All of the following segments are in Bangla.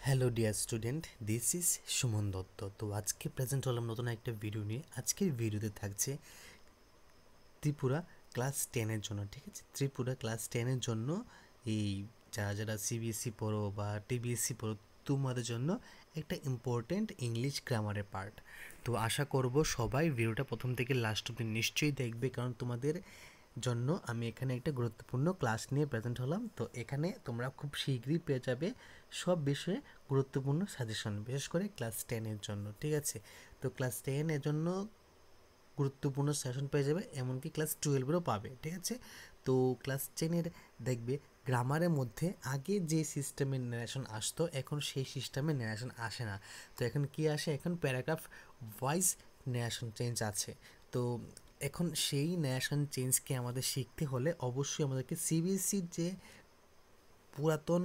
Hello dear student, this is Suman Dutta. তো আজকে প্রেজেন্ট হলাম নতুন একটা ভিডিও নিয়ে। আজকের ভিডিওতে থাকছে ত্রিপুরা ক্লাস 10-এর জন্য, ঠিক আছে? ত্রিপুরা ক্লাস 10-এর জন্য এই যারা যারা সিবিএসসি পড়ো বা টিবিএসসি পড়ো, তোমাদের জন্য একটা ইম্পর্টেন্ট ইংলিশ গ্রামারের পার্ট। তো আশা করব সবাই ভিডিওটা প্রথম থেকে লাস্ট অবধি নিশ্চয়ই দেখবে, কারণ তোমাদের জন্য আমি এখানে একটা গুরুত্বপূর্ণ ক্লাস নিয়ে প্রেজেন্ট হলাম। তো এখানে তোমরা খুব শীঘ্রই পেয়ে যাবে সব বিষয়ে গুরুত্বপূর্ণ সাজেশন, বিশেষ করে ক্লাস 10-এর জন্য, ঠিক আছে? তো ক্লাস 10-এর জন্য গুরুত্বপূর্ণ সেশন পেয়ে যাবে, এমনকি ক্লাস 12-এরও পাবে, ঠিক আছে? তো ক্লাস 10-এর দেখবে গ্রামারের মধ্যে আগে যে সিস্টেমের ন্যারেশন আসতো, এখন সেই সিস্টেমের ন্যারেশন আসে না। তো এখন কি আসে? এখন প্যারাগ্রাফ ওয়াইজ ন্যারেশন চেঞ্জ আছে। তো এখন সেই ন্যারেশন চেঞ্জকে আমাদের শিখতে হলে অবশ্যই আমাদেরকে সিবিএসসির যে পুরাতন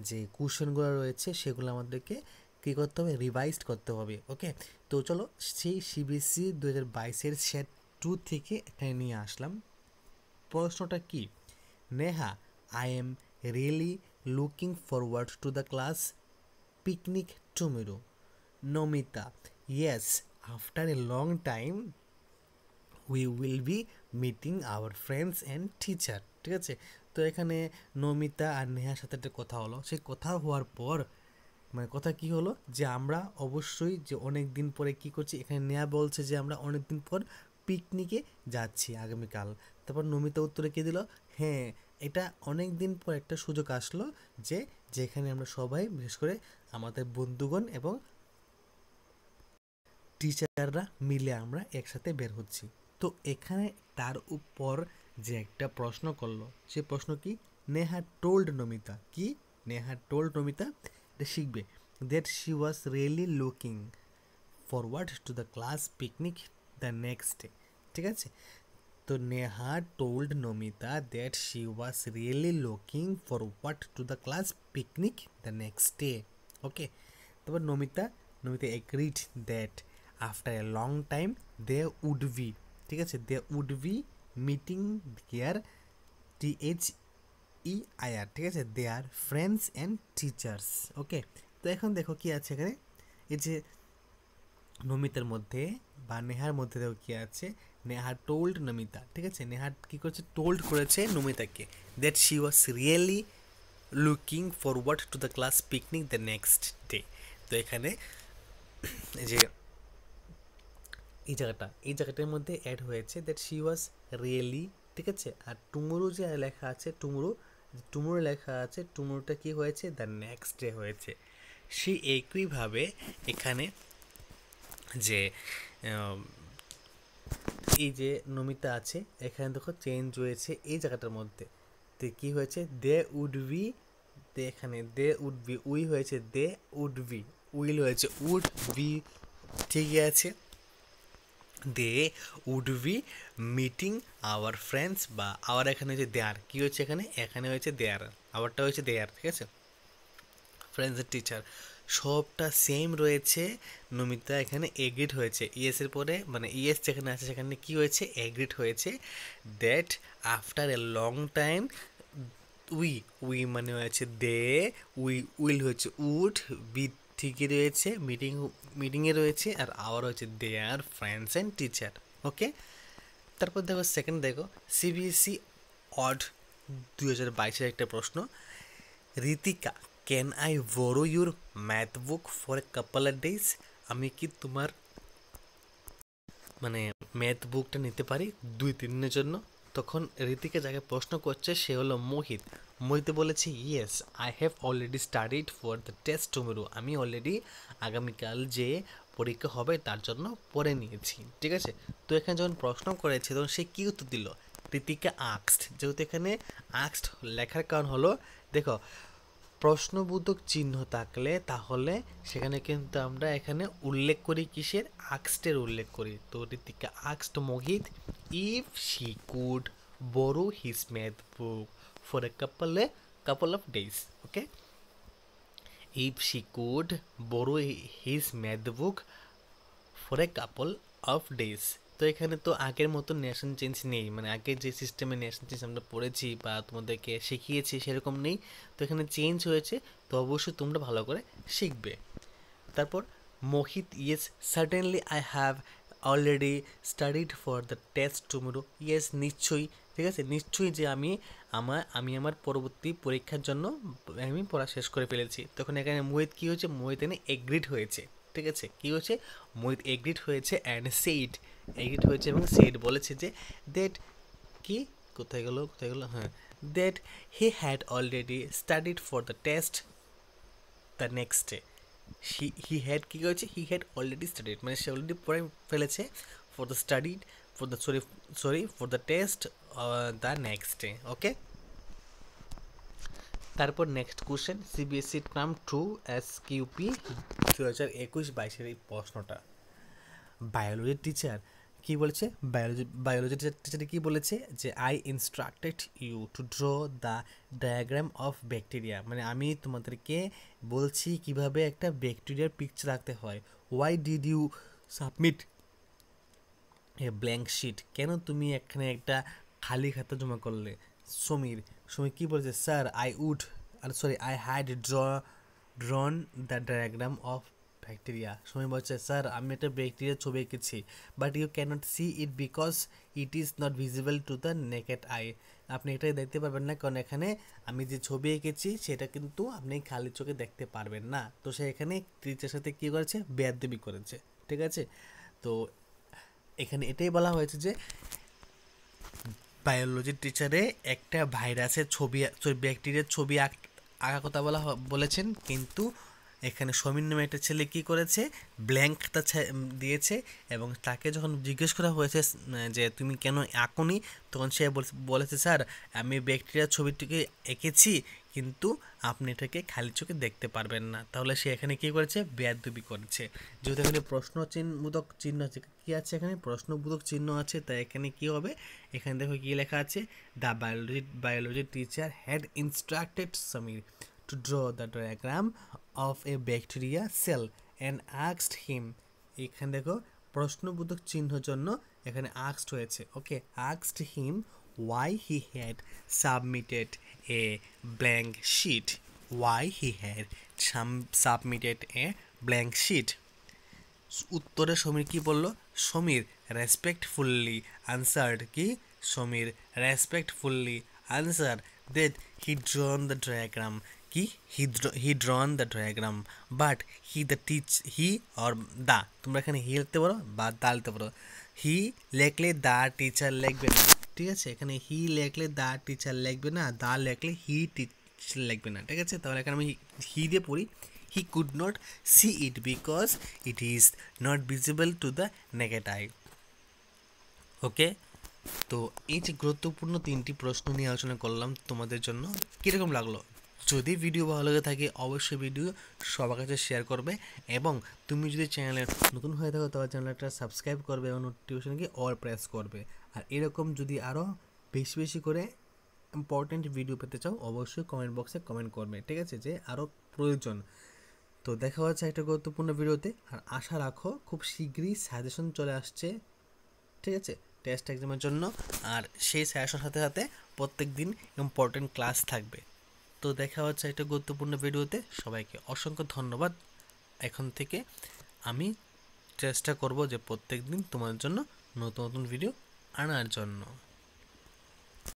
যে কোশ্চেনগুলো রয়েছে সেগুলো আমাদেরকে কী করতে হবে? রিভাইজড করতে হবে। ওকে, তো চলো সেই সিবিএসসি 2022-এর সেট 2 থেকে এখানে নিয়ে আসলাম। প্রশ্নটা কি? Neha, I am really looking forward to the class picnic tomorrow. Namita, yes, after a long time we will be meeting our friends and teacher, ঠিক আছে? তো এখানে নমিতা আর নেহার সাথে একটা কথা হলো। সেই কথা হওয়ার পর মানে কথা কি হলো, যে আমরা অবশ্যই যে অনেক দিন পরে কি করছি, এখানে নেহা বলছে যে আমরা অনেক দিন পর পিকনিকে যাচ্ছি আগামীকাল। তারপর নমিতা উত্তরে কি দিল? হ্যাঁ, এটা অনেক দিন পর একটা সুযোগ আসলো যে যেখানে আমরা সবাই, বিশেষ করে আমাদের বন্ধুগণ এবং টিচাররা মিলে আমরা একসাথে বের হচ্ছি। তো এখানে তার উপর যে একটা প্রশ্ন করলো, সে প্রশ্ন কি? নেহা টোল্ড নমিতা, কি? নেহা টোল্ড নমিতা, এটা শিখবে, that she was really looking forward to the class picnic the next day, ঠিক আছে? তো Neha told Namita that she was really looking forward to the class picnic the next day. Okay, তারপর Namita agreed that after a long time they would be, ঠিক আছে, they would be meeting there THEIR, ঠিক আছে, they are friends and teachers. Okay, তো এখন দেখো কি আছে এখানে, এই যে নমিতার মধ্যে বা নেহার মধ্যে দেখো কি আছে, নেহা টোল্ড নমিতা, ঠিক আছে? নেহা কি করছে? টোল্ড করেছে নমিতাকে that she was really looking forward to the class picnic the next day. তো এখানে এই যে এই জায়গাটার মধ্যে অ্যাড হয়েছে দ্যাট শি ওয়াজ রিয়েলি, ঠিক আছে? আর টুমরো যে লেখা আছে, টুমরো লেখা আছে, টুমরোটা কি হয়েছে? দ্য নেক্সট ডে হয়েছে। সেই একইভাবে এখানে যে এই যে নমিতা আছে, এখানে দেখো চেঞ্জ হয়েছে এই জায়গাটার মধ্যে। তো কী হয়েছে? দে উড বি, এখানে দে উড বি, উই হয়েছে দে উড বি, উইল হয়েছে উড বি, ঠিকই আছে। They would be meeting our friends, বা আওয়ার এখানে হচ্ছে দেয়ার, কী হচ্ছে এখানে? এখানে হয়েছে দেয়ার, আওয়ারটা হয়েছে দেয়ার, ঠিক আছে? ফ্রেন্ডস এর টিচার সবটা সেম রয়েছে। নমিতা এখানে এগ্রিড হয়েছে, ইয়েসের পরে মানে ইয়েস যেখানে আছে সেখানে কি হয়েছে? এগ্রিড হয়েছে that after a long time we, মানে হয়েছে দে, উইল হয়েছে উড, বি ঠিকই রয়েছে, মিটিংয়ে রয়েছে, আর আওয়ার হচ্ছে দে আর ফ্রেন্ডস অ্যান্ড টিচার। ওকে, তারপর দেখো সেকেন্ড, দেখো সিবিএসসি অড 2022-এর একটা প্রশ্ন। Ritika, can I borough your math book for a couple of days? আমি কি তোমার মানে ম্যাথ বুকটা নিতে পারি 2-3 দিনের জন্য? তখন ঋতিকা যাকে প্রশ্ন করছে সে হলো মোহিত। মোহিত বলেছে, yes, I have already studied for the test tomorrow. আমি অলরেডি আগামীকাল যে পরীক্ষা হবে তার জন্য পড়ে নিয়েছি, ঠিক আছে? তো এখানে যখন প্রশ্ন করেছে তখন সে কী উত্তর দিল? ঋতিকা আক্সড, যেহেতু এখানে আক্সড লেখার কারণ হলো, দেখো প্রশ্নবোধক চিহ্ন থাকলে তাহলে সেখানে কিন্তু আমরা এখানে উল্লেখ করি কিসের? আক্সটের উল্লেখ করি। তো ঋতিকা আক্সড Mohit if she could borrow his math book for a couple of days. Okay, if she could borrow his math book for a couple of days, তো এখানে তো আগের মতো নেশন চেঞ্জ নেই, মানে আগের যে সিস্টেমে নেশন চেঞ্জ আমরা পড়েছি বা তোমাদেরকে শিখিয়েছি সেরকম নেই। তো এখানে চেঞ্জ হয়েছে, তো অবশ্যই তোমরা ভালো করে শিখবে। তারপর Mohit, yes certainly I have already studied for the test tomorrow. Yes নিশ্চয়ই, ঠিক আছে, নিশ্চয়ই যে আমি আমার পরবর্তী পরীক্ষার জন্য আমি পড়া শেষ করে ফেলেছি। তখন এখানে মোহিত কী হয়েছে, মোহিত এখানে এগ্রিড হয়েছে, ঠিক আছে, কী হয়েছে, মোহিত এগ্রিড হয়েছে অ্যান্ড সেইড, এগ্রিড হয়েছে এবং সেইড বলেছে যে দ্যাট, কি কোথায় গেলো, হ্যাঁ, that he had already studied for the test the next day. He had কী হয়েছে, হি হ্যাড অলরেডি স্টাডিড, মানে সে অলরেডি পড়ে ফেলেছে for the studied for the for the test the next day. Okay, তারপর next question, CBSE term two SQP 2021-22 এই প্রশ্নটা। বায়োলজির টিচার কি বলেছে, বায়োলজি টিচার কি বলেছে যে I instructed you to draw the diagram of bacteria, মানে আমি তোমাদেরকে বলছি কিভাবে একটা ব্যাকটেরিয়ার পিকচার রাখতে হয়। Why did you submit a blank sheet, কেন তুমি এখানে একটা খালি খাতা জমা করলে। সমীর কি বলেছে, sir I had drawn the diagram of bacteria. Sameer বলছে স্যার আমি একটা ব্যাকটেরিয়ার ছবি এঁকেছি, but you cannot see it because it is not visible to the naked eye. আপনি এটাই দেখতে পারবেন না কারণ এখানে আমি যে ছবি এঁকেছি সেটা কিন্তু আপনি খালি চোখে দেখতে পারবেন না। তো সে এখানে টিচারের সাথে কী করেছে, বেয়াদবি করেছে, ঠিক আছে। তো এখানে এটাই বলা হয়েছে যে বায়োলজির টিচারে একটা ভাইরাসের ছবি, ব্যাকটেরিয়ার ছবি আঁকা কথা বলেছেন, কিন্তু এখানে সমীর নামে একটা ছেলে কী করেছে, ব্ল্যাঙ্কটা দিয়েছে এবং তাকে যখন জিজ্ঞেস করা হয়েছে যে তুমি কেন আঁকোনি, তখন সে বলেছে স্যার আমি ব্যাকটেরিয়ার ছবিটিকে এঁকেছি কিন্তু আপনি এটাকে খালি চোখে দেখতে পারবেন না। তাহলে সে এখানে কী করেছে, বেয়াদবি করেছে। যেহেতু এখানে প্রশ্নবোধক চিহ্ন আছে, কী আছে এখানে প্রশ্নবোধক চিহ্ন আছে, তাই এখানে কী হবে, এখানে দেখো কী লেখা আছে, the biology teacher had instructed Samir to draw the diagram of a bacteria cell and asked him, এখানে দেখো প্রশ্নবোধক চিহ্নের জন্য এখানে asked হয়েছে, ওকে, asked him why he had submitted a blank sheet, উত্তরে সমীর কি বলল, সমীর রেসপেক্টফুল্লি আনসার্ড, কি Sameer respectfully answer that he drawn the diagram, কি he drawn the diagram but he or the, তোমরা এখানে হি লিখতে পারো বা দা লিখতে পারো। হি লেখলে দা টিচার লিখবে না, ঠিক আছে, এখানে হি লেখলে দা টিচার লিখবে না, দা লেখলে হি টিচার লিখবে না, ঠিক আছে। তাহলে এখানে আমি হি দিয়ে পড়ি, he could not see it because it is not visible to the naked eye. ওকে, তো এই যে গুরুত্বপূর্ণ 3টি প্রশ্ন নিয়ে আলোচনা করলাম তোমাদের জন্য, কীরকম লাগলো? যদি ভিডিও ভালো লাগে থাকে অবশ্যই ভিডিও সবার কাছে শেয়ার করবে এবং তুমি যদি চ্যানেলে নতুন হয়ে থাকো তাহলে চ্যানেলটা সাবস্ক্রাইব করবে এবং নোটিফিকেশনকে অল প্রেস করবে। আর এরকম যদি আরও বেশি করে ইম্পর্টেন্ট ভিডিও পেতে চাও অবশ্যই কমেন্ট বক্সে কমেন্ট করবে, ঠিক আছে, যে আরও প্রয়োজন। তো দেখা হচ্ছে একটা গুরুত্বপূর্ণ ভিডিওতে, আর আশা রাখো খুব শীঘ্রই সাজেশন চলে আসছে, ঠিক আছে, টেস্ট এক্সামের জন্য। আর সেই সাজেশনের সাথে সাথে প্রত্যেক দিন ইম্পর্টেন্ট ক্লাস থাকবে। তো দেখা হচ্ছে একটা গুরুত্বপূর্ণ ভিডিওতে, সবাইকে অসংখ্য ধন্যবাদ। এখন থেকে আমি চেষ্টা করব যে প্রত্যেক দিন তোমাদের জন্য নতুন ভিডিও আনার জন্য।